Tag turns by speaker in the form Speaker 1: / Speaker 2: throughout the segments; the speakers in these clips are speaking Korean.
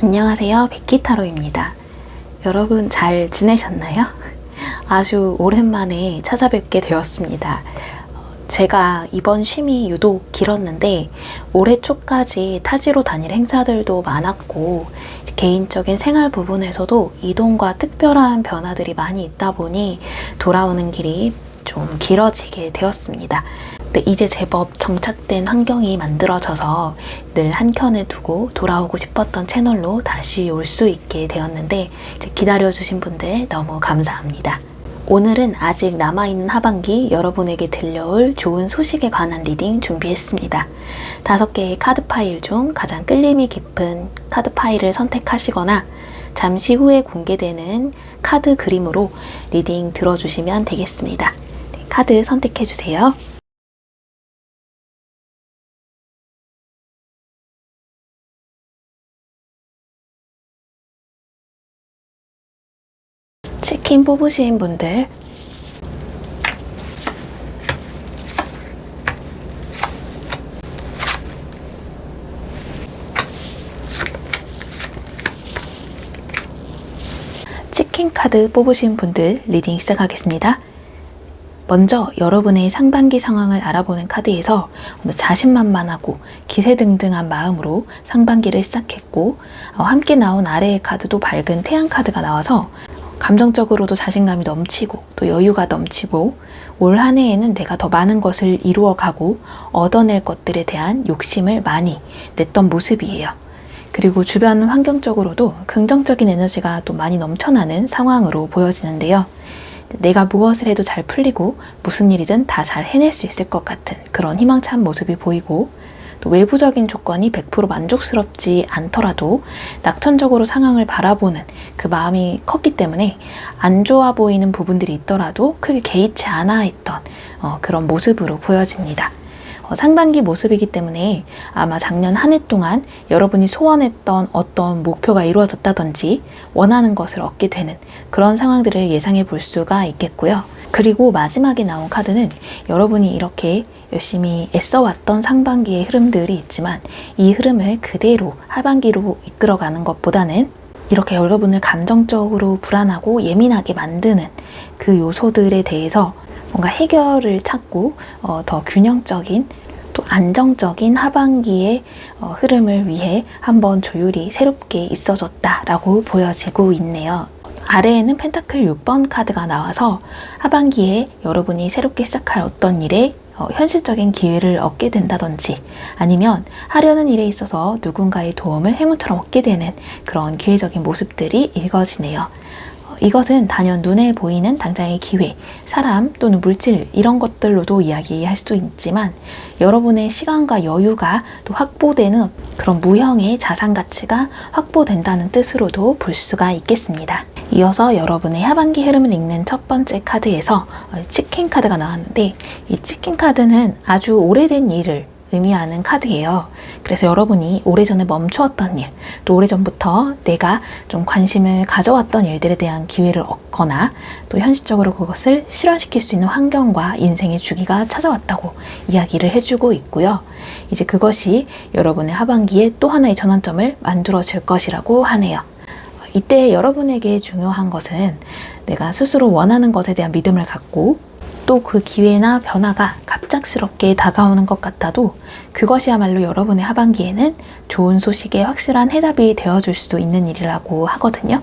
Speaker 1: 안녕하세요, 베키타로입니다. 여러분 잘 지내셨나요? 아주 오랜만에 찾아뵙게 되었습니다. 제가 이번 쉼이 유독 길었는데 올해 초까지 타지로 다닐 행사들도 많았고 개인적인 생활 부분에서도 이동과 특별한 변화들이 많이 있다 보니 돌아오는 길이 좀 길어지게 되었습니다. 근데 이제 제법 정착된 환경이 만들어져서 늘 한켠에 두고 돌아오고 싶었던 채널로 다시 올 수 있게 되었는데 기다려주신 분들 너무 감사합니다. 오늘은 아직 남아있는 하반기 여러분에게 들려올 좋은 소식에 관한 리딩 준비했습니다. 5개의 카드 파일 중 가장 끌림이 깊은 카드 파일을 선택하시거나 잠시 후에 공개되는 카드 그림으로 리딩 들어주시면 되겠습니다. 카드 선택해주세요. 치킨 뽑으신 분들, 치킨 카드 뽑으신 분들 리딩 시작하겠습니다. 먼저 여러분의 상반기 상황을 알아보는 카드에서 자신만만하고 기세등등한 마음으로 상반기를 시작했고, 함께 나온 아래의 카드도 밝은 태양 카드가 나와서 감정적으로도 자신감이 넘치고 또 여유가 넘치고 올 한 해에는 내가 더 많은 것을 이루어가고 얻어낼 것들에 대한 욕심을 많이 냈던 모습이에요. 그리고 주변 환경적으로도 긍정적인 에너지가 또 많이 넘쳐나는 상황으로 보여지는데요. 내가 무엇을 해도 잘 풀리고 무슨 일이든 다 잘 해낼 수 있을 것 같은 그런 희망찬 모습이 보이고, 또 외부적인 조건이 100% 만족스럽지 않더라도 낙천적으로 상황을 바라보는 그 마음이 컸기 때문에 안 좋아 보이는 부분들이 있더라도 크게 개의치 않아 했던 그런 모습으로 보여집니다. 상반기 모습이기 때문에 아마 작년 한 해 동안 여러분이 소원했던 어떤 목표가 이루어졌다든지 원하는 것을 얻게 되는 그런 상황들을 예상해 볼 수가 있겠고요. 그리고 마지막에 나온 카드는 여러분이 이렇게 열심히 애써왔던 상반기의 흐름들이 있지만 이 흐름을 그대로 하반기로 이끌어가는 것보다는 이렇게 여러분을 감정적으로 불안하고 예민하게 만드는 그 요소들에 대해서 뭔가 해결을 찾고 더 균형적인 또 안정적인 하반기의 흐름을 위해 한번 조율이 새롭게 있어졌다라고 보여지고 있네요. 아래에는 펜타클 6번 카드가 나와서 하반기에 여러분이 새롭게 시작할 어떤 일에 현실적인 기회를 얻게 된다든지 아니면 하려는 일에 있어서 누군가의 도움을 행운처럼 얻게 되는 그런 기회적인 모습들이 읽어지네요. 이것은 단연 눈에 보이는 당장의 기회, 사람 또는 물질 이런 것들로도 이야기할 수 있지만 여러분의 시간과 여유가 또 확보되는 그런 무형의 자산 가치가 확보된다는 뜻으로도 볼 수가 있겠습니다. 이어서 여러분의 하반기 흐름을 읽는 첫 번째 카드에서 치킨 카드가 나왔는데, 이 치킨 카드는 아주 오래된 일을 의미하는 카드예요. 그래서 여러분이 오래전에 멈추었던 일, 또 오래전부터 내가 좀 관심을 가져왔던 일들에 대한 기회를 얻거나 또 현실적으로 그것을 실현시킬 수 있는 환경과 인생의 주기가 찾아왔다고 이야기를 해주고 있고요. 이제 그것이 여러분의 하반기에 또 하나의 전환점을 만들어질 것이라고 하네요. 이때 여러분에게 중요한 것은 내가 스스로 원하는 것에 대한 믿음을 갖고 또 그 기회나 변화가 갑작스럽게 다가오는 것 같아도 그것이야말로 여러분의 하반기에는 좋은 소식의 확실한 해답이 되어줄 수도 있는 일이라고 하거든요.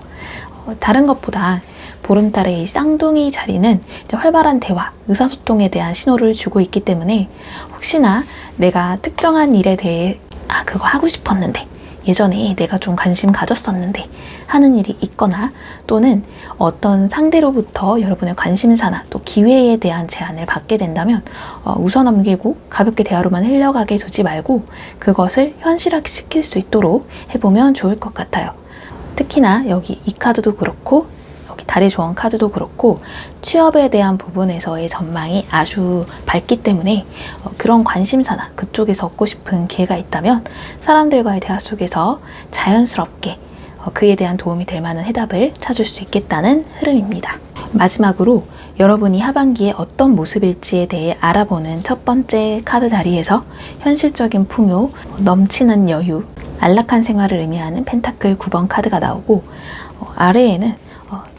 Speaker 1: 다른 것보다 보름달의 이 쌍둥이 자리는 이제 활발한 대화, 의사소통에 대한 신호를 주고 있기 때문에 혹시나 내가 특정한 일에 대해 그거 하고 싶었는데 예전에 내가 좀 관심 가졌었는데 하는 일이 있거나 또는 어떤 상대로부터 여러분의 관심사나 또 기회에 대한 제안을 받게 된다면 웃어 넘기고 가볍게 대화로만 흘려가게 두지 말고 그것을 현실화시킬 수 있도록 해보면 좋을 것 같아요. 특히나 여기 이 카드도 그렇고 여기 달의 조언 카드도 그렇고 취업에 대한 부분에서의 전망이 아주 밝기 때문에 그런 관심사나 그쪽에서 얻고 싶은 기회가 있다면 사람들과의 대화 속에서 자연스럽게 그에 대한 도움이 될 만한 해답을 찾을 수 있겠다는 흐름입니다. 마지막으로 여러분이 하반기에 어떤 모습일지에 대해 알아보는 첫 번째 카드 자리에서 현실적인 풍요, 넘치는 여유, 안락한 생활을 의미하는 펜타클 9번 카드가 나오고 아래에는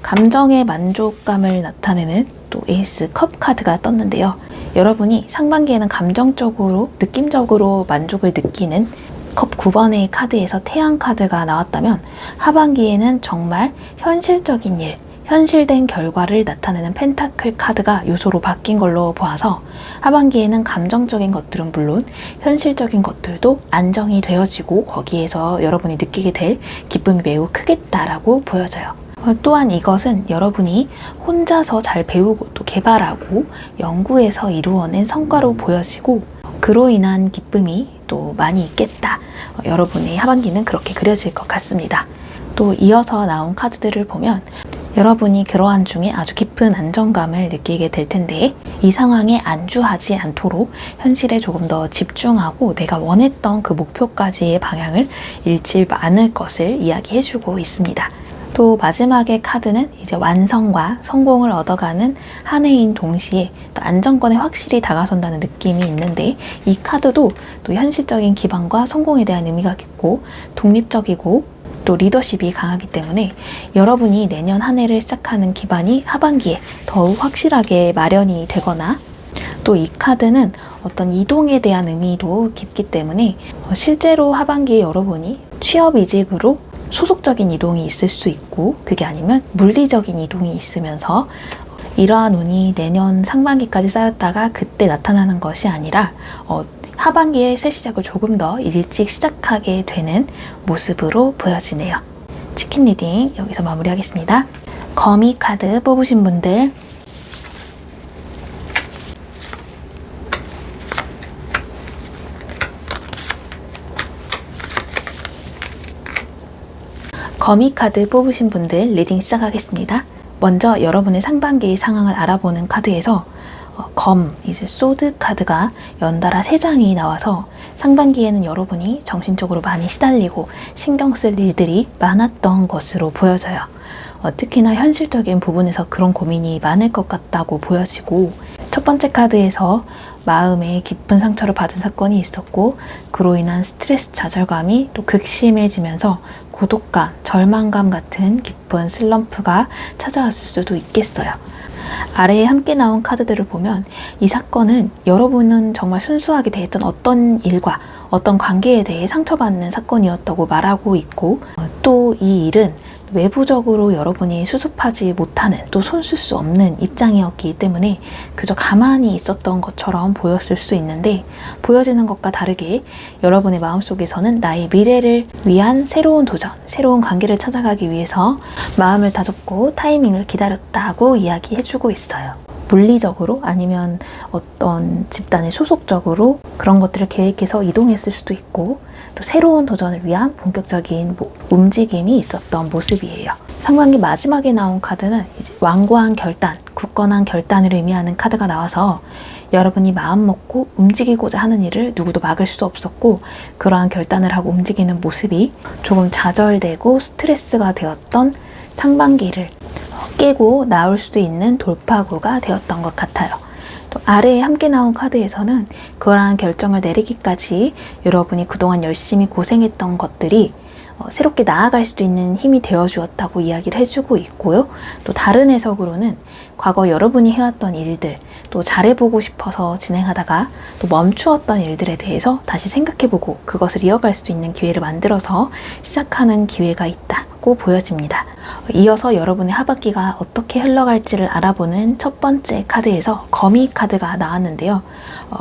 Speaker 1: 감정의 만족감을 나타내는 또 에이스 컵 카드가 떴는데요. 여러분이 상반기에는 감정적으로 느낌적으로 만족을 느끼는 컵 9번의 카드에서 태양 카드가 나왔다면 하반기에는 정말 현실적인 일, 현실된 결과를 나타내는 펜타클 카드가 요소로 바뀐 걸로 보아서 하반기에는 감정적인 것들은 물론 현실적인 것들도 안정이 되어지고 거기에서 여러분이 느끼게 될 기쁨이 매우 크겠다라고 보여져요. 또한 이것은 여러분이 혼자서 잘 배우고 또 개발하고 연구해서 이루어낸 성과로 보여지고 그로 인한 기쁨이 또 많이 있겠다. 여러분의 하반기는 그렇게 그려질 것 같습니다. 또 이어서 나온 카드들을 보면 여러분이 그러한 중에 아주 깊은 안정감을 느끼게 될 텐데 이 상황에 안주하지 않도록 현실에 조금 더 집중하고 내가 원했던 그 목표까지의 방향을 잃지 않을 것을 이야기해주고 있습니다. 또 마지막의 카드는 이제 완성과 성공을 얻어가는 한 해인 동시에 또 안정권에 확실히 다가선다는 느낌이 있는데 이 카드도 또 현실적인 기반과 성공에 대한 의미가 깊고 독립적이고 또 리더십이 강하기 때문에 여러분이 내년 한 해를 시작하는 기반이 하반기에 더욱 확실하게 마련이 되거나 또 이 카드는 어떤 이동에 대한 의미도 깊기 때문에 실제로 하반기에 여러분이 취업 이직으로 소속적인 이동이 있을 수 있고 그게 아니면 물리적인 이동이 있으면서 이러한 운이 내년 상반기까지 쌓였다가 그때 나타나는 것이 아니라 하반기에 새 시작을 조금 더 일찍 시작하게 되는 모습으로 보여지네요. 치킨 리딩 여기서 마무리하겠습니다. 거미 카드 뽑으신 분들 거미 카드 뽑으신 분들 리딩 시작하겠습니다. 먼저 여러분의 상반기 상황을 알아보는 카드에서 이제 소드 카드가 연달아 3장이 나와서 상반기에는 여러분이 정신적으로 많이 시달리고 신경 쓸 일들이 많았던 것으로 보여져요. 특히나 현실적인 부분에서 그런 고민이 많을 것 같다고 보여지고 첫 번째 카드에서 마음에 깊은 상처를 받은 사건이 있었고 그로 인한 스트레스 좌절감이 또 극심해지면서 고독감, 절망감 같은 깊은 슬럼프가 찾아왔을 수도 있겠어요. 아래에 함께 나온 카드들을 보면 이 사건은 여러분은 정말 순수하게 대했던 어떤 일과 어떤 관계에 대해 상처받는 사건이었다고 말하고 있고 또 이 일은 외부적으로 여러분이 수습하지 못하는 또 손쓸 수 없는 입장이었기 때문에 그저 가만히 있었던 것처럼 보였을 수 있는데 보여지는 것과 다르게 여러분의 마음속에서는 나의 미래를 위한 새로운 도전, 새로운 관계를 찾아가기 위해서 마음을 다잡고 타이밍을 기다렸다고 이야기해주고 있어요. 물리적으로 아니면 어떤 집단의 소속적으로 그런 것들을 계획해서 이동했을 수도 있고 또 새로운 도전을 위한 본격적인 움직임이 있었던 모습이에요. 상반기 마지막에 나온 카드는 이제 완고한 결단, 굳건한 결단을 의미하는 카드가 나와서 여러분이 마음먹고 움직이고자 하는 일을 누구도 막을 수 없었고 그러한 결단을 하고 움직이는 모습이 조금 좌절되고 스트레스가 되었던 상반기를 깨고 나올 수도 있는 돌파구가 되었던 것 같아요. 또 아래에 함께 나온 카드에서는 그러한 결정을 내리기까지 여러분이 그동안 열심히 고생했던 것들이 새롭게 나아갈 수도 있는 힘이 되어주었다고 이야기를 해주고 있고요. 또 다른 해석으로는 과거 여러분이 해왔던 일들, 또 잘해보고 싶어서 진행하다가 또 멈추었던 일들에 대해서 다시 생각해보고 그것을 이어갈 수 있는 기회를 만들어서 시작하는 기회가 있다고 보여집니다. 이어서 여러분의 하반기가 어떻게 흘러갈지를 알아보는 첫 번째 카드에서 거미 카드가 나왔는데요.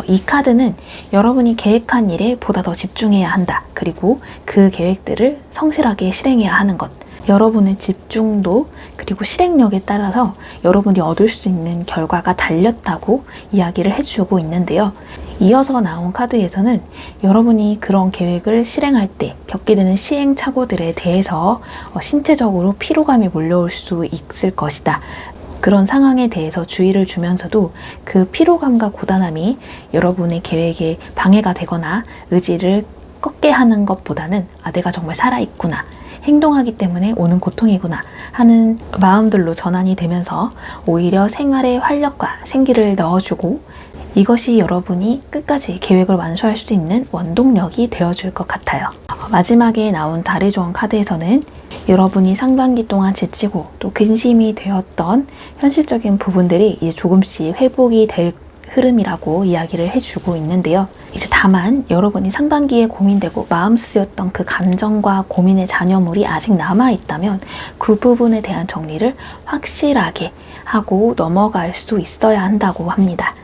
Speaker 1: 이 카드는 여러분이 계획한 일에 보다 더 집중해야 한다. 그리고 그 계획들을 성실하게 실행해야 하는 것. 여러분의 집중도 그리고 실행력에 따라서 여러분이 얻을 수 있는 결과가 달렸다고 이야기를 해주고 있는데요. 이어서 나온 카드에서는 여러분이 그런 계획을 실행할 때 겪게 되는 시행착오들에 대해서 신체적으로 피로감이 몰려올 수 있을 것이다. 그런 상황에 대해서 주의를 주면서도 그 피로감과 고단함이 여러분의 계획에 방해가 되거나 의지를 꺾게 하는 것보다는 내가 정말 살아있구나. 행동하기 때문에 오는 고통이구나 하는 마음들로 전환이 되면서 오히려 생활에 활력과 생기를 넣어주고 이것이 여러분이 끝까지 계획을 완수할 수 있는 원동력이 되어줄 것 같아요. 마지막에 나온 달의 조언 카드에서는 여러분이 상반기 동안 지치고 또 근심이 되었던 현실적인 부분들이 이제 조금씩 회복이 될 흐름이라고 이야기를 해주고 있는데요. 이제 다만 여러분이 상반기에 고민되고 마음 쓰였던 그 감정과 고민의 잔여물이 아직 남아있다면 그 부분에 대한 정리를 확실하게 하고 넘어갈 수 있어야 한다고 합니다.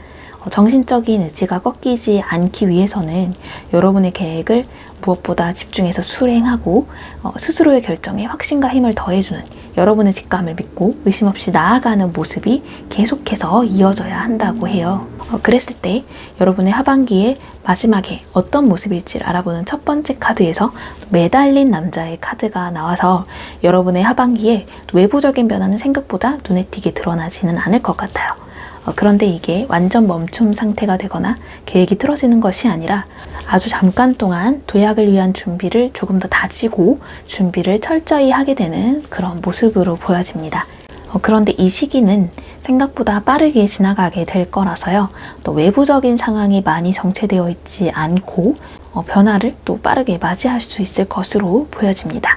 Speaker 1: 정신적인 의지가 꺾이지 않기 위해서는 여러분의 계획을 무엇보다 집중해서 수행하고 스스로의 결정에 확신과 힘을 더해주는 여러분의 직감을 믿고 의심 없이 나아가는 모습이 계속해서 이어져야 한다고 해요. 그랬을 때 여러분의 하반기의 마지막에 어떤 모습일지를 알아보는 첫 번째 카드에서 매달린 남자의 카드가 나와서 여러분의 하반기에 외부적인 변화는 생각보다 눈에 띄게 드러나지는 않을 것 같아요. 그런데 이게 완전 멈춤 상태가 되거나 계획이 틀어지는 것이 아니라 아주 잠깐 동안 도약을 위한 준비를 조금 더 다지고 준비를 철저히 하게 되는 그런 모습으로 보여집니다. 그런데 이 시기는 생각보다 빠르게 지나가게 될 거라서요. 또 외부적인 상황이 많이 정체되어 있지 않고 변화를 또 빠르게 맞이할 수 있을 것으로 보여집니다.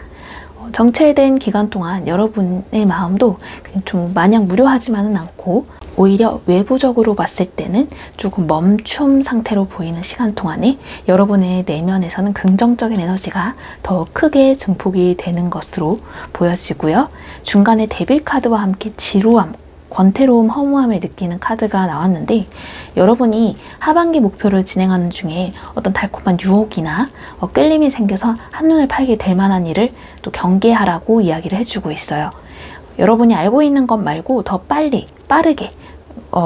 Speaker 1: 정체된 기간 동안 여러분의 마음도 좀 마냥 무료하지만은 않고 오히려 외부적으로 봤을 때는 조금 멈춤 상태로 보이는 시간 동안에 여러분의 내면에서는 긍정적인 에너지가 더 크게 증폭이 되는 것으로 보여지고요. 중간에 데빌 카드와 함께 지루함, 권태로움, 허무함을 느끼는 카드가 나왔는데 여러분이 하반기 목표를 진행하는 중에 어떤 달콤한 유혹이나 끌림이 생겨서 한눈을 팔게 될 만한 일을 또 경계하라고 이야기를 해주고 있어요. 여러분이 알고 있는 것 말고 더 빨리, 빠르게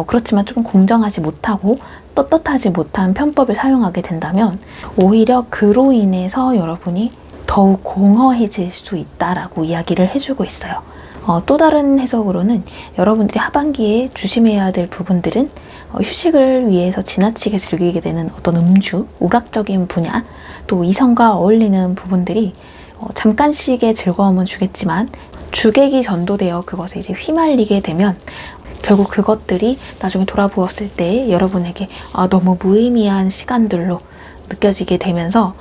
Speaker 1: 그렇지만 조금 공정하지 못하고 떳떳하지 못한 편법을 사용하게 된다면 오히려 그로 인해서 여러분이 더욱 공허해질 수 있다라고 이야기를 해주고 있어요. 또 다른 해석으로는 여러분들이 하반기에 조심해야 될 부분들은 휴식을 위해서 지나치게 즐기게 되는 어떤 음주, 오락적인 분야, 또 이성과 어울리는 부분들이 잠깐씩의 즐거움은 주겠지만 주객이 전도되어 그것에 이제 휘말리게 되면 결국 그것들이 나중에 돌아보았을 때 여러분에게 너무 무의미한 시간들로 느껴지게 되면서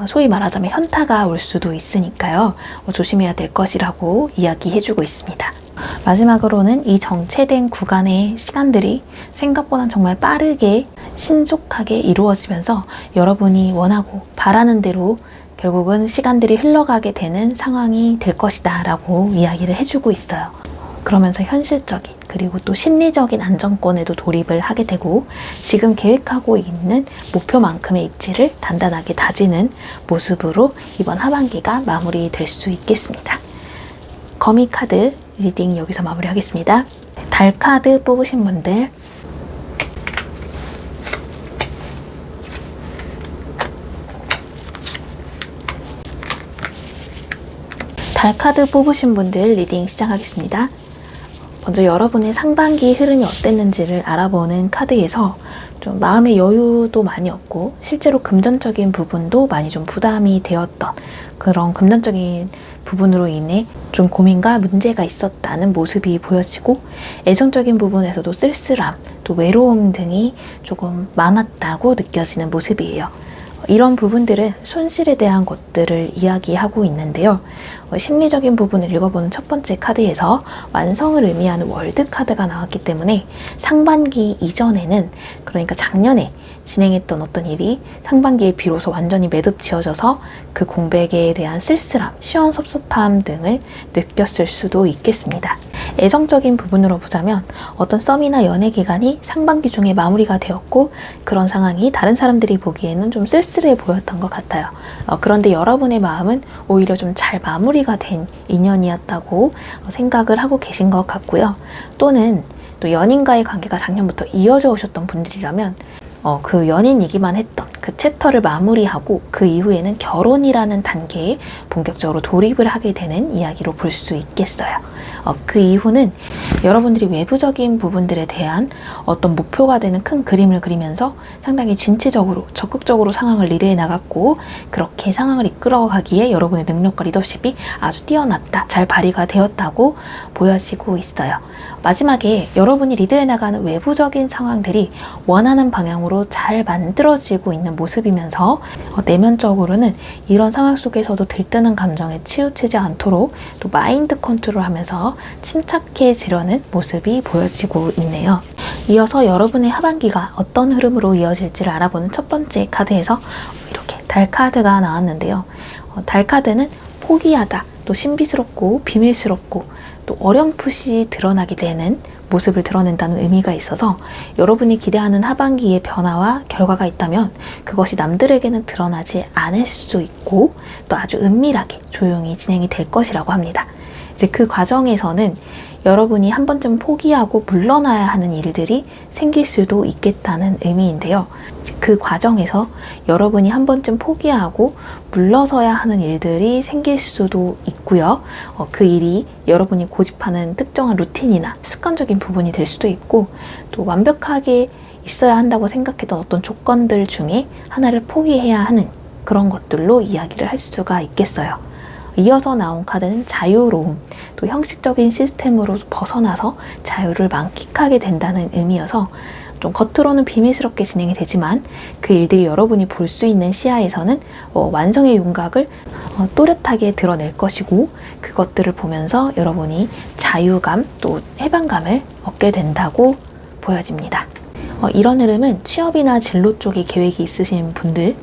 Speaker 1: 소위 말하자면 현타가 올 수도 있으니까요. 조심해야 될 것이라고 이야기해주고 있습니다. 마지막으로는 이 정체된 구간의 시간들이 생각보다 정말 빠르게 신속하게 이루어지면서 여러분이 원하고 바라는 대로 결국은 시간들이 흘러가게 되는 상황이 될 것이다 라고 이야기를 해주고 있어요. 그러면서 현실적인 그리고 또 심리적인 안정권에도 돌입을 하게 되고 지금 계획하고 있는 목표만큼의 입지를 단단하게 다지는 모습으로 이번 하반기가 마무리될 수 있겠습니다. 거미 카드 리딩 여기서 마무리하겠습니다. 달 카드 뽑으신 분들 달 카드 뽑으신 분들 리딩 시작하겠습니다. 먼저 여러분의 상반기 흐름이 어땠는지를 알아보는 카드에서 좀 마음의 여유도 많이 없고 실제로 금전적인 부분도 많이 좀 부담이 되었던 그런 금전적인 부분으로 인해 좀 고민과 문제가 있었다는 모습이 보여지고 애정적인 부분에서도 쓸쓸함, 또 외로움 등이 조금 많았다고 느껴지는 모습이에요. 이런 부분들은 손실에 대한 것들을 이야기하고 있는데요. 심리적인 부분을 읽어보는 첫 번째 카드에서 완성을 의미하는 월드 카드가 나왔기 때문에 상반기 이전에는 그러니까 작년에 진행했던 어떤 일이 상반기에 비로소 완전히 매듭지어져서 그 공백에 대한 쓸쓸함, 시원섭섭함 등을 느꼈을 수도 있겠습니다. 애정적인 부분으로 보자면 어떤 썸이나 연애 기간이 상반기 중에 마무리가 되었고 그런 상황이 다른 사람들이 보기에는 좀 쓸쓸해 보였던 것 같아요. 그런데 여러분의 마음은 오히려 좀 잘 마무리가 된 인연이었다고 생각을 하고 계신 것 같고요. 또는 또 연인과의 관계가 작년부터 이어져 오셨던 분들이라면 그 연인이기만 했던 그 챕터를 마무리하고 그 이후에는 결혼이라는 단계에 본격적으로 돌입을 하게 되는 이야기로 볼 수 있겠어요. 그 이후는 여러분들이 외부적인 부분들에 대한 어떤 목표가 되는 큰 그림을 그리면서 상당히 진취적으로 적극적으로 상황을 리드해 나갔고 그렇게 상황을 이끌어가기에 여러분의 능력과 리더십이 아주 뛰어났다, 잘 발휘가 되었다고 보여지고 있어요. 마지막에 여러분이 리드해 나가는 외부적인 상황들이 원하는 방향으로 잘 만들어지고 있는 있는 모습이면서 내면적으로는 이런 상황 속에서도 들뜨는 감정에 치우치지 않도록 또 마인드 컨트롤하면서 침착해지려는 모습이 보여지고 있네요. 이어서 여러분의 하반기가 어떤 흐름으로 이어질지를 알아보는 첫 번째 카드에서 이렇게 달 카드가 나왔는데요. 달 카드는 포기하다, 또 신비스럽고 비밀스럽고 또 어렴풋이 드러나게 되는 모습을 드러낸다는 의미가 있어서 여러분이 기대하는 하반기의 변화와 결과가 있다면 그것이 남들에게는 드러나지 않을 수도 있고 또 아주 은밀하게 조용히 진행이 될 것이라고 합니다. 이제 그 과정에서는 여러분이 한 번쯤 포기하고 물러나야 하는 일들이 생길 수도 있겠다는 의미인데요. 그 과정에서 여러분이 한 번쯤 포기하고 물러서야 하는 일들이 생길 수도 있고요. 그 일이 여러분이 고집하는 특정한 루틴이나 습관적인 부분이 될 수도 있고 또 완벽하게 있어야 한다고 생각했던 어떤 조건들 중에 하나를 포기해야 하는 그런 것들로 이야기를 할 수가 있겠어요. 이어서 나온 카드는 자유로움, 또 형식적인 시스템으로 벗어나서 자유를 만끽하게 된다는 의미여서 좀 겉으로는 비밀스럽게 진행이 되지만 그 일들이 여러분이 볼 수 있는 시야에서는 완성의 윤곽을 또렷하게 드러낼 것이고 그것들을 보면서 여러분이 자유감 또 해방감을 얻게 된다고 보여집니다. 이런 흐름은 취업이나 진로 쪽에 계획이 있으신 분들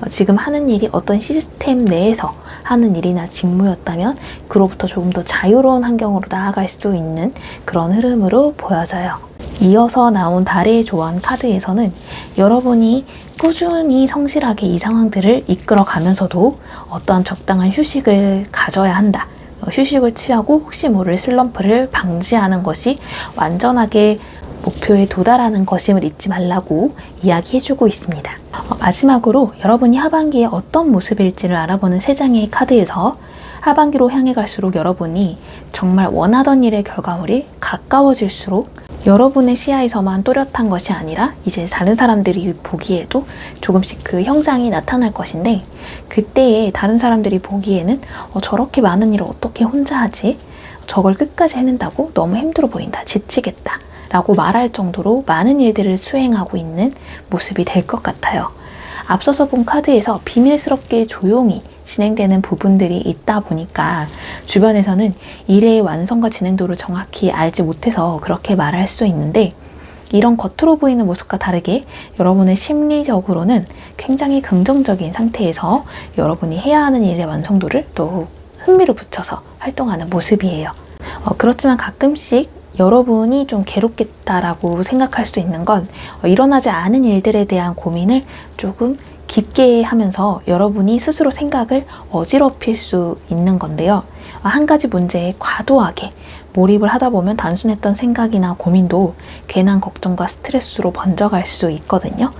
Speaker 1: 지금 하는 일이 어떤 시스템 내에서 하는 일이나 직무였다면 그로부터 조금 더 자유로운 환경으로 나아갈 수 있는 그런 흐름으로 보여져요. 이어서 나온 달의 조언 카드에서는 여러분이 꾸준히 성실하게 이 상황들을 이끌어가면서도 어떠한 적당한 휴식을 가져야 한다. 휴식을 취하고 혹시 모를 슬럼프를 방지하는 것이 완전하게 목표에 도달하는 것임을 잊지 말라고 이야기해주고 있습니다. 마지막으로 여러분이 하반기에 어떤 모습일지를 알아보는 세 장의 카드에서 하반기로 향해 갈수록 여러분이 정말 원하던 일의 결과물이 가까워질수록 여러분의 시야에서만 또렷한 것이 아니라 이제 다른 사람들이 보기에도 조금씩 그 형상이 나타날 것인데 그때에 다른 사람들이 보기에는 저렇게 많은 일을 어떻게 혼자 하지? 저걸 끝까지 해낸다고 너무 힘들어 보인다. 지치겠다. 라고 말할 정도로 많은 일들을 수행하고 있는 모습이 될 것 같아요. 앞서서 본 카드에서 비밀스럽게 조용히 진행되는 부분들이 있다 보니까 주변에서는 일의 완성과 진행도를 정확히 알지 못해서 그렇게 말할 수 있는데 이런 겉으로 보이는 모습과 다르게 여러분의 심리적으로는 굉장히 긍정적인 상태에서 여러분이 해야 하는 일의 완성도를 또 흥미를 붙여서 활동하는 모습이에요. 그렇지만 가끔씩 여러분이 좀 괴롭겠다라고 생각할 수 있는 건 일어나지 않은 일들에 대한 고민을 조금 깊게 하면서 여러분이 스스로 생각을 어지럽힐 수 있는 건데요. 한 가지 문제에 과도하게 몰입을 하다 보면 단순했던 생각이나 고민도 괜한 걱정과 스트레스로 번져갈 수 있거든요.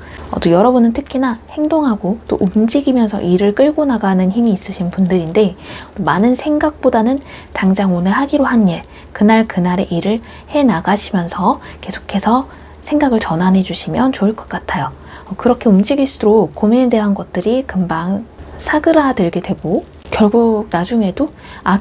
Speaker 1: 또 여러분은 특히나 행동하고 또 움직이면서 일을 끌고 나가는 힘이 있으신 분들인데 많은 생각보다는 당장 오늘 하기로 한 일, 그날의 일을 해 나가시면서 계속해서 생각을 전환해 주시면 좋을 것 같아요. 그렇게 움직일수록 고민에 대한 것들이 금방 사그라들게 되고 결국 나중에도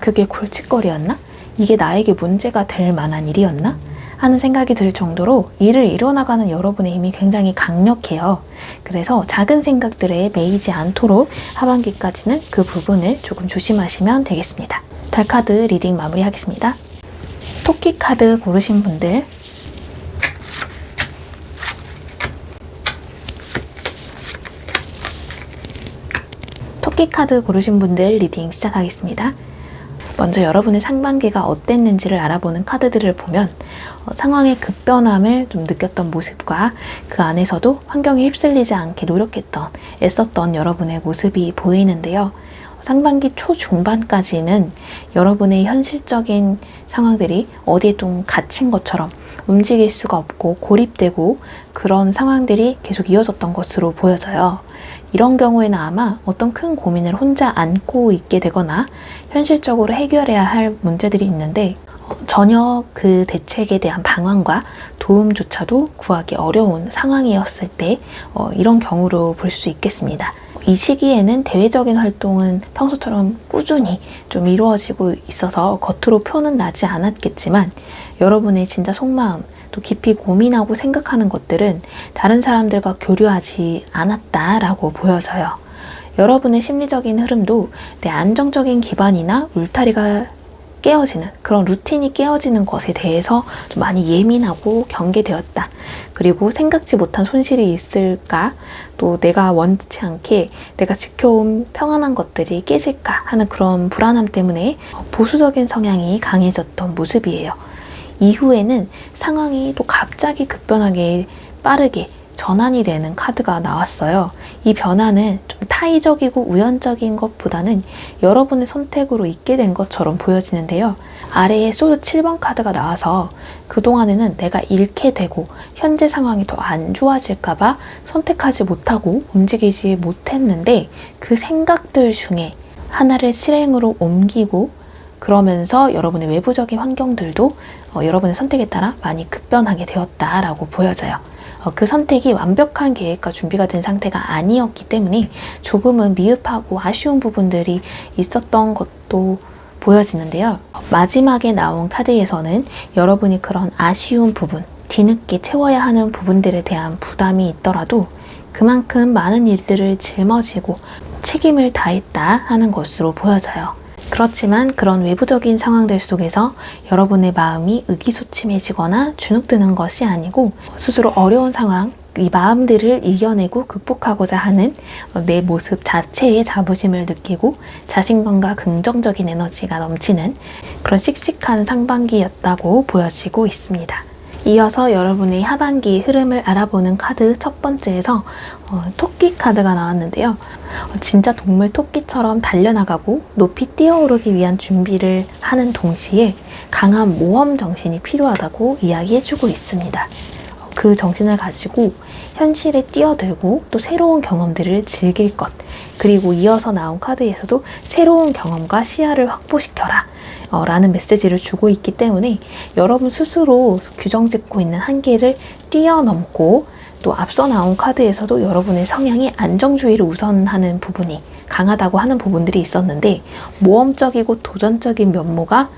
Speaker 1: 그게 골칫거리였나? 이게 나에게 문제가 될 만한 일이었나? 하는 생각이 들 정도로 일을 이뤄나가는 여러분의 힘이 굉장히 강력해요. 그래서 작은 생각들에 매이지 않도록 하반기까지는 그 부분을 조금 조심하시면 되겠습니다. 달카드 리딩 마무리하겠습니다. 토끼 카드 고르신 분들 토끼 카드 고르신 분들 리딩 시작하겠습니다. 먼저 여러분의 상반기가 어땠는지를 알아보는 카드들을 보면 상황의 급변함을 좀 느꼈던 모습과 그 안에서도 환경에 휩쓸리지 않게 노력했던, 애썼던 여러분의 모습이 보이는데요. 상반기 초중반까지는 여러분의 현실적인 상황들이 어디에 좀 갇힌 것처럼 움직일 수가 없고 고립되고 그런 상황들이 계속 이어졌던 것으로 보여져요. 이런 경우에는 아마 어떤 큰 고민을 혼자 안고 있게 되거나 현실적으로 해결해야 할 문제들이 있는데 전혀 그 대책에 대한 방안과 도움조차도 구하기 어려운 상황이었을 때 이런 경우로 볼 수 있겠습니다. 이 시기에는 대외적인 활동은 평소처럼 꾸준히 좀 이루어지고 있어서 겉으로 표는 나지 않았겠지만 여러분의 진짜 속마음 또 깊이 고민하고 생각하는 것들은 다른 사람들과 교류하지 않았다라고 보여져요. 여러분의 심리적인 흐름도 내 안정적인 기반이나 울타리가 깨어지는, 그런 루틴이 깨어지는 것에 대해서 좀 많이 예민하고 경계되었다. 그리고 생각지 못한 손실이 있을까? 또 내가 원치 않게 내가 지켜온 평안한 것들이 깨질까 하는 그런 불안함 때문에 보수적인 성향이 강해졌던 모습이에요. 이후에는 상황이 또 갑자기 급변하게 빠르게 전환이 되는 카드가 나왔어요. 이 변화는 좀 타의적이고 우연적인 것보다는 여러분의 선택으로 있게 된 것처럼 보여지는데요. 아래에 소드 7번 카드가 나와서 그동안에는 내가 잃게 되고 현재 상황이 더 안 좋아질까봐 선택하지 못하고 움직이지 못했는데 그 생각들 중에 하나를 실행으로 옮기고 그러면서 여러분의 외부적인 환경들도 여러분의 선택에 따라 많이 급변하게 되었다라고 보여져요. 그 선택이 완벽한 계획과 준비가 된 상태가 아니었기 때문에 조금은 미흡하고 아쉬운 부분들이 있었던 것도 보여지는데요. 마지막에 나온 카드에서는 여러분이 그런 아쉬운 부분, 뒤늦게 채워야 하는 부분들에 대한 부담이 있더라도 그만큼 많은 일들을 짊어지고 책임을 다했다 하는 것으로 보여져요. 그렇지만 그런 외부적인 상황들 속에서 여러분의 마음이 의기소침해지거나 주눅드는 것이 아니고 스스로 어려운 상황, 이 마음들을 이겨내고 극복하고자 하는 내 모습 자체의 자부심을 느끼고 자신감과 긍정적인 에너지가 넘치는 그런 씩씩한 상반기였다고 보여지고 있습니다. 이어서 여러분의 하반기 흐름을 알아보는 카드 첫 번째에서 토끼 카드가 나왔는데요. 진짜 동물 토끼처럼 달려나가고 높이 뛰어오르기 위한 준비를 하는 동시에 강한 모험 정신이 필요하다고 이야기해주고 있습니다. 그 정신을 가지고 현실에 뛰어들고 또 새로운 경험들을 즐길 것, 그리고 이어서 나온 카드에서도 새로운 경험과 시야를 확보시켜라 라는 메시지를 주고 있기 때문에 여러분 스스로 규정 짓고 있는 한계를 뛰어넘고 또 앞서 나온 카드에서도 여러분의 성향이 안정주의를 우선하는 부분이 강하다고 하는 부분들이 있었는데 모험적이고 도전적인 면모가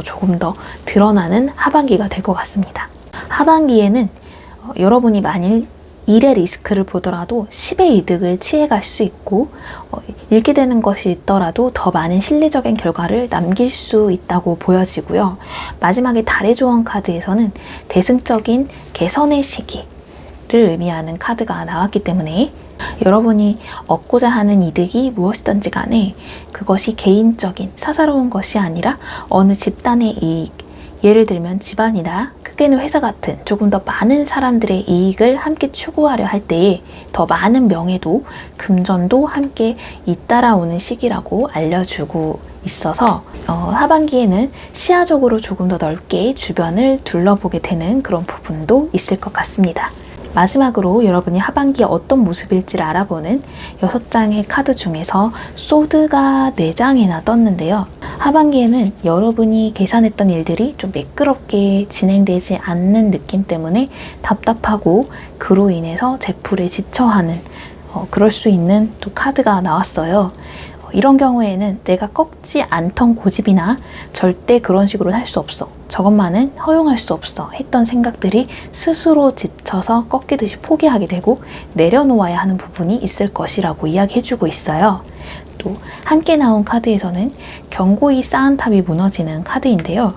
Speaker 1: 조금 더 드러나는 하반기가 될 것 같습니다. 하반기에는 여러분이 만일 1의 리스크를 보더라도 10의 이득을 취해갈 수 있고 잃게 되는 것이 있더라도 더 많은 실리적인 결과를 남길 수 있다고 보여지고요. 마지막에 달의 조언 카드에서는 대승적인 개선의 시기를 의미하는 카드가 나왔기 때문에 여러분이 얻고자 하는 이득이 무엇이든지 간에 그것이 개인적인 사사로운 것이 아니라 어느 집단의 이익, 예를 들면 집안이나 크게는 회사 같은 조금 더 많은 사람들의 이익을 함께 추구하려 할 때에 더 많은 명예도 금전도 함께 잇따라오는 시기라고 알려주고 있어서 하반기에는 시야적으로 조금 더 넓게 주변을 둘러보게 되는 그런 부분도 있을 것 같습니다. 마지막으로 여러분이 하반기에 어떤 모습일지를 알아보는 6장의 카드 중에서 소드가 4장이나 떴는데요. 하반기에는 여러분이 계산했던 일들이 좀 매끄럽게 진행되지 않는 느낌 때문에 답답하고 그로 인해서 제풀에 지쳐하는 그럴 수 있는 또 카드가 나왔어요. 이런 경우에는 내가 꺾지 않던 고집이나 절대 그런 식으로는 할 수 없어, 저것만은 허용할 수 없어 했던 생각들이 스스로 지쳐서 꺾이듯이 포기하게 되고 내려놓아야 하는 부분이 있을 것이라고 이야기해주고 있어요. 또 함께 나온 카드에서는 견고히 쌓은 탑이 무너지는 카드인데요.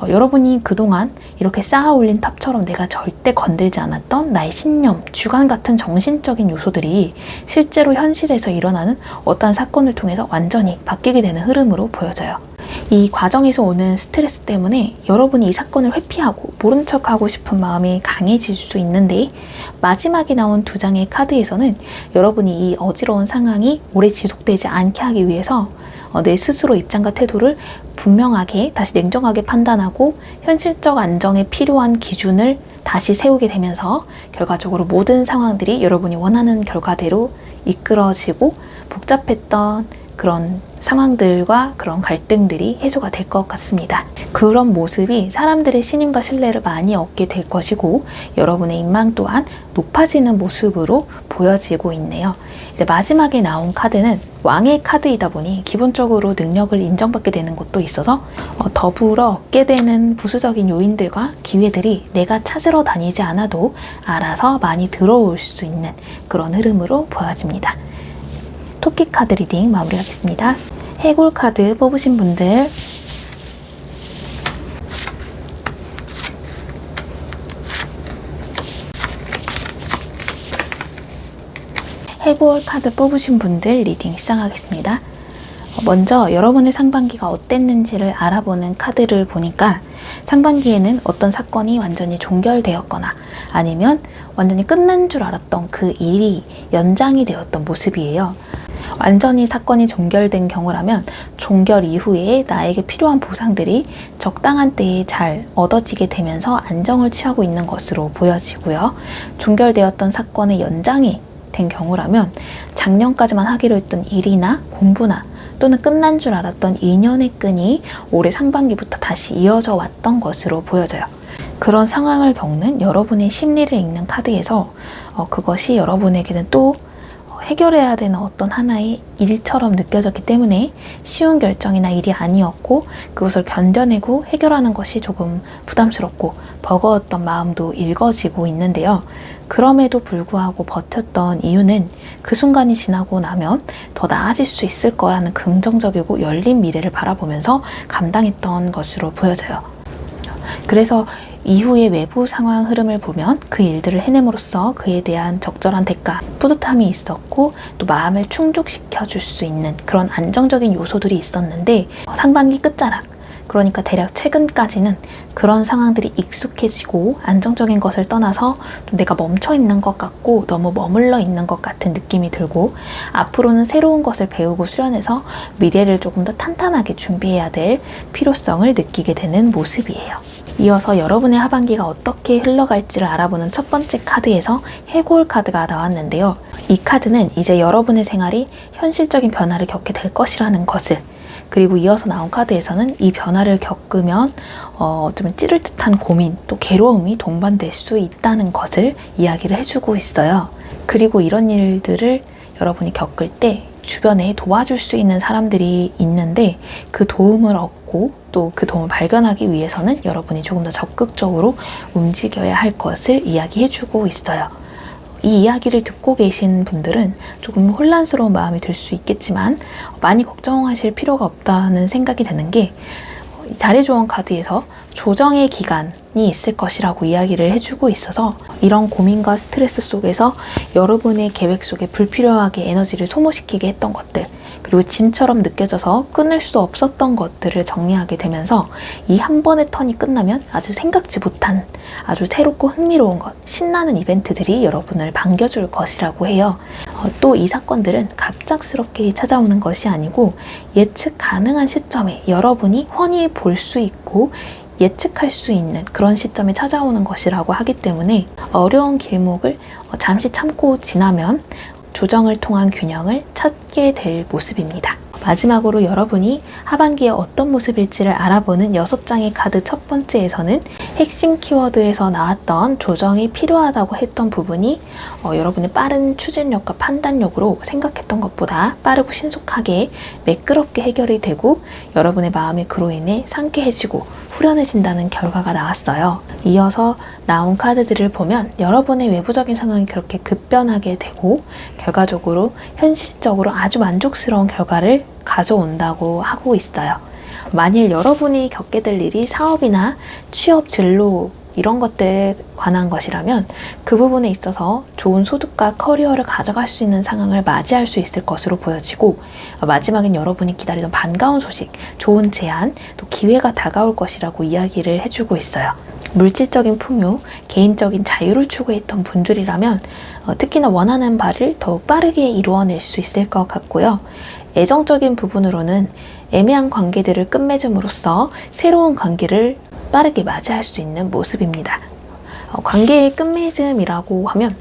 Speaker 1: 여러분이 그동안 이렇게 쌓아 올린 탑처럼 내가 절대 건들지 않았던 나의 신념, 주관 같은 정신적인 요소들이 실제로 현실에서 일어나는 어떠한 사건을 통해서 완전히 바뀌게 되는 흐름으로 보여져요. 이 과정에서 오는 스트레스 때문에 여러분이 이 사건을 회피하고 모른 척하고 싶은 마음이 강해질 수 있는데 마지막에 나온 2장의 카드에서는 여러분이 이 어지러운 상황이 오래 지속되지 않게 하기 위해서 내 스스로 입장과 태도를 분명하게 다시 냉정하게 판단하고 현실적 안정에 필요한 기준을 다시 세우게 되면서 결과적으로 모든 상황들이 여러분이 원하는 결과대로 이끌어지고 복잡했던 그런 상황들과 그런 갈등들이 해소가 될 것 같습니다. 그런 모습이 사람들의 신임과 신뢰를 많이 얻게 될 것이고 여러분의 인망 또한 높아지는 모습으로 보여지고 있네요. 이제 마지막에 나온 카드는 왕의 카드이다 보니 기본적으로 능력을 인정받게 되는 것도 있어서 더불어 얻게 되는 부수적인 요인들과 기회들이 내가 찾으러 다니지 않아도 알아서 많이 들어올 수 있는 그런 흐름으로 보여집니다. 토끼 카드 리딩 마무리하겠습니다. 해골 카드 뽑으신 분들 해골 카드 뽑으신 분들 리딩 시작하겠습니다. 먼저 여러분의 상반기가 어땠는지를 알아보는 카드를 보니까 상반기에는 어떤 사건이 완전히 종결되었거나 아니면 완전히 끝난 줄 알았던 그 일이 연장이 되었던 모습이에요. 완전히 사건이 종결된 경우라면 종결 이후에 나에게 필요한 보상들이 적당한 때에 잘 얻어지게 되면서 안정을 취하고 있는 것으로 보여지고요. 종결되었던 사건의 연장이 된 경우라면 작년까지만 하기로 했던 일이나 공부나 또는 끝난 줄 알았던 인연의 끈이 올해 상반기부터 다시 이어져 왔던 것으로 보여져요. 그런 상황을 겪는 여러분의 심리를 읽는 카드에서 그것이 여러분에게는 또 해결해야 되는 어떤 하나의 일처럼 느껴졌기 때문에 쉬운 결정이나 일이 아니었고 그것을 견뎌내고 해결하는 것이 조금 부담스럽고 버거웠던 마음도 읽어지고 있는데요. 그럼에도 불구하고 버텼던 이유는 그 순간이 지나고 나면 더 나아질 수 있을 거라는 긍정적이고 열린 미래를 바라보면서 감당했던 것으로 보여져요. 그래서 이후의 외부 상황 흐름을 보면 그 일들을 해냄으로써 그에 대한 적절한 대가, 뿌듯함이 있었고 또 마음을 충족시켜 줄 수 있는 그런 안정적인 요소들이 있었는데 상반기 끝자락, 그러니까 대략 최근까지는 그런 상황들이 익숙해지고 안정적인 것을 떠나서 좀 내가 멈춰 있는 것 같고 너무 머물러 있는 것 같은 느낌이 들고 앞으로는 새로운 것을 배우고 수련해서 미래를 조금 더 탄탄하게 준비해야 될 필요성을 느끼게 되는 모습이에요. 이어서 여러분의 하반기가 어떻게 흘러갈지를 알아보는 첫 번째 카드에서 해골 카드가 나왔는데요. 이 카드는 이제 여러분의 생활이 현실적인 변화를 겪게 될 것이라는 것을, 그리고 이어서 나온 카드에서는 이 변화를 겪으면 어쩌면 찌를 듯한 고민 또 괴로움이 동반될 수 있다는 것을 이야기를 해주고 있어요. 그리고 이런 일들을 여러분이 겪을 때 주변에 도와줄 수 있는 사람들이 있는데 그 도움을 얻고 또 그 도움을 발견하기 위해서는 여러분이 조금 더 적극적으로 움직여야 할 것을 이야기해주고 있어요. 이 이야기를 듣고 계신 분들은 조금 혼란스러운 마음이 들 수 있겠지만 많이 걱정하실 필요가 없다는 생각이 드는 게 잘해주온 카드에서 조정의 기간이 있을 것이라고 이야기를 해주고 있어서 이런 고민과 스트레스 속에서 여러분의 계획 속에 불필요하게 에너지를 소모시키게 했던 것들, 그리고 짐처럼 느껴져서 끊을 수 없었던 것들을 정리하게 되면서 이 한 번의 턴이 끝나면 아주 생각지 못한 아주 새롭고 흥미로운 것, 신나는 이벤트들이 여러분을 반겨줄 것이라고 해요. 또 이 사건들은 갑작스럽게 찾아오는 것이 아니고 예측 가능한 시점에 여러분이 훤히 볼 수 있고 예측할 수 있는 그런 시점에 찾아오는 것이라고 하기 때문에 어려운 길목을 잠시 참고 지나면 조정을 통한 균형을 찾게 될 모습입니다. 마지막으로 여러분이 하반기에 어떤 모습일지를 알아보는 6장의 카드 첫 번째에서는 핵심 키워드에서 나왔던 조정이 필요하다고 했던 부분이 여러분의 빠른 추진력과 판단력으로 생각했던 것보다 빠르고 신속하게 매끄럽게 해결이 되고 여러분의 마음이 그로 인해 상쾌해지고 후련해진다는 결과가 나왔어요. 이어서 나온 카드들을 보면 여러분의 외부적인 상황이 그렇게 급변하게 되고 결과적으로 현실적으로 아주 만족스러운 결과를 가져온다고 하고 있어요. 만일 여러분이 겪게 될 일이 사업이나 취업 진로 이런 것들에 관한 것이라면 그 부분에 있어서 좋은 소득과 커리어를 가져갈 수 있는 상황을 맞이할 수 있을 것으로 보여지고 마지막엔 여러분이 기다리던 반가운 소식, 좋은 제안, 또 기회가 다가올 것이라고 이야기를 해주고 있어요. 물질적인 풍요, 개인적인 자유를 추구했던 분들이라면 특히나 원하는 바를 더욱 빠르게 이루어낼 수 있을 것 같고요. 애정적인 부분으로는 애매한 관계들을 끝맺음으로써 새로운 관계를 빠르게 맞이할 수 있는 모습입니다. 관계의 끝맺음이라고 하면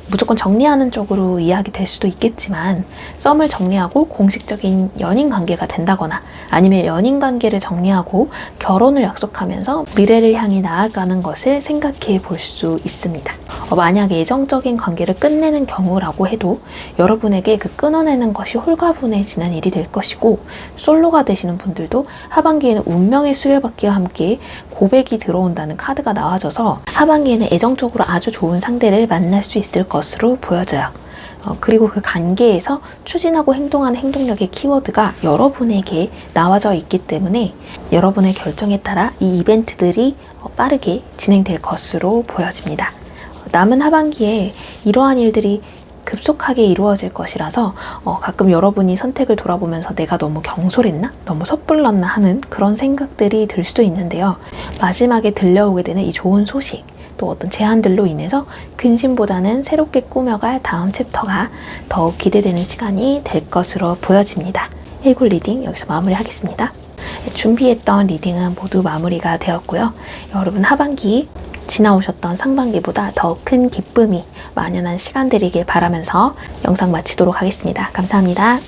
Speaker 1: 무조건 정리하는 쪽으로 이해하게 될 수도 있겠지만 썸을 정리하고 공식적인 연인 관계가 된다거나 아니면 연인 관계를 정리하고 결혼을 약속하면서 미래를 향해 나아가는 것을 생각해 볼 수 있습니다. 만약 애정적인 관계를 끝내는 경우라고 해도 여러분에게 그 끊어내는 것이 홀가분해지는 일이 될 것이고, 솔로가 되시는 분들도 하반기에는 운명의 수레바퀴와 함께 고백이 들어온다는 카드가 나와져서 하반기에는 애정적으로 아주 좋은 상대를 만날 수 있을 것으로 보여져요. 그리고 그 관계에서 추진하고 행동하는 행동력의 키워드가 여러분에게 나와져 있기 때문에 여러분의 결정에 따라 이 이벤트들이 빠르게 진행될 것으로 보여집니다. 남은 하반기에 이러한 일들이 급속하게 이루어질 것이라서 가끔 여러분이 선택을 돌아보면서 내가 너무 경솔했나? 너무 섣불렀나? 하는 그런 생각들이 들 수도 있는데요. 마지막에 들려오게 되는 이 좋은 소식, 또 어떤 제안들로 인해서 근심보다는 새롭게 꾸며갈 다음 챕터가 더욱 기대되는 시간이 될 것으로 보여집니다. 해골 리딩 여기서 마무리하겠습니다. 준비했던 리딩은 모두 마무리가 되었고요. 여러분 하반기 지나오셨던 상반기보다 더 큰 기쁨이 만연한 시간 되리길 바라면서 영상 마치도록 하겠습니다. 감사합니다.